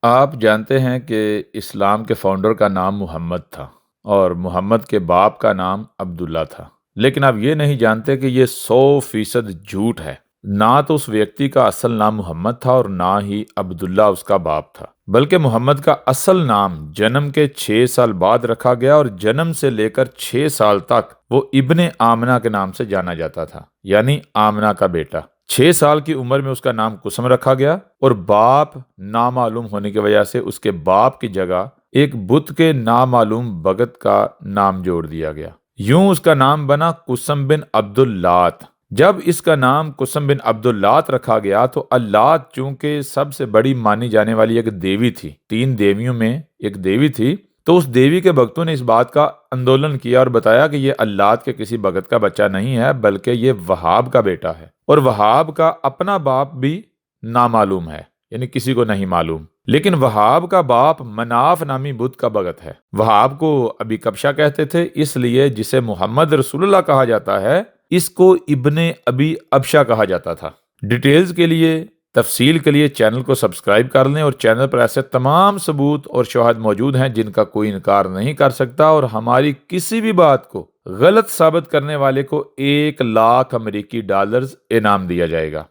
آپ جانتے ہیں کہ اسلام کے فاؤنڈر کا نام محمد تھا اور محمد کے باپ کا نام عبداللہ تھا، لیکن آپ یہ نہیں جانتے کہ یہ 100% جھوٹ ہے۔ نہ تو اس ویکتی کا اصل نام محمد تھا اور نہ ہی عبداللہ اس کا باپ تھا، بلکہ محمد کا اصل نام جنم کے 6 سال بعد رکھا گیا اور جنم سے لے کر 6 سال تک وہ ابن آمنہ کے نام سے جانا جاتا تھا، یعنی آمنہ کا بیٹا۔ 6 سال کی عمر میں اس کا نام قسم رکھا گیا اور باپ نامعلوم ہونے کی وجہ سے اس کے باپ کی جگہ ایک بت کے نامعلوم بھگت کا نام جوڑ دیا گیا۔ یوں اس کا نام بنا قسم بن عبداللات۔ جب اس کا نام قسم بن عبداللات رکھا گیا تو اللات چونکہ سب سے بڑی مانی جانے والی ایک دیوی تھی، 3 دیویوں میں ایک دیوی تھی، تو اس دیوی کے بھگتوں نے اس بات کا اندولن کیا اور بتایا کہ یہ اللات کے کسی بھگت کا بچہ نہیں ہے بلکہ یہ وہاب کا بیٹا ہے، اور وہاب کا اپنا باپ بھی نامعلوم ہے، یعنی کسی کو نہیں معلوم۔ لیکن وہاب کا باپ مناف نامی بت کا بھگت ہے۔ وہاب کو ابی کبشہ کہتے تھے، اس لیے جسے محمد رسول اللہ کہا جاتا ہے اس کو ابن ابی ابشہ کہا جاتا تھا۔ ڈیٹیلز کے لیے، تفصیل کے لیے چینل کو سبسکرائب کر لیں، اور چینل پر ایسے تمام ثبوت اور شواہد موجود ہیں جن کا کوئی انکار نہیں کر سکتا، اور ہماری کسی بھی بات کو غلط ثابت کرنے والے کو $1,00,000 امریکی انعام دیا جائے گا۔